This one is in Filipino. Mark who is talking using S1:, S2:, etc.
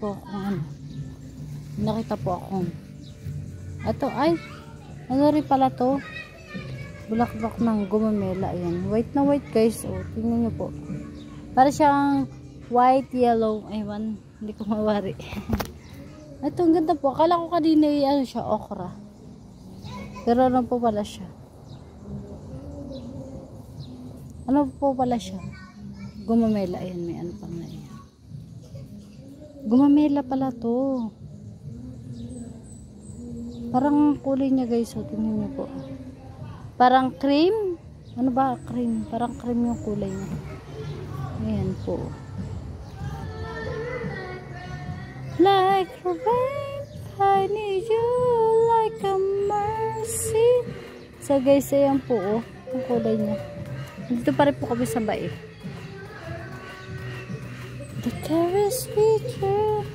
S1: po akong ano. Nakita po akong. Ito ay, ano rin pala to? Bulaklak ng gumamela. Ayan. White na white guys. O, tingnan nyo po. Para siyang white, yellow. Aywan. Hindi ko mawari. Ito, ang ganda po. Akala ko kanina ano siya, okra. Pero ano po pala siya? Ano po pala siya? Gumamela. Ayan, may ano pang na yan. Gumamela pala to. Parang kulay niya guys. O, tingnan nyo po. Parang cream. Ano ba? Cream. Parang cream yung kulay niya. Ayan po. Like a rain, I need you like a mercy. So guys, ayan po oh. Ang kulay niya. Dito pa rin po kami sa bae. The terrace feature.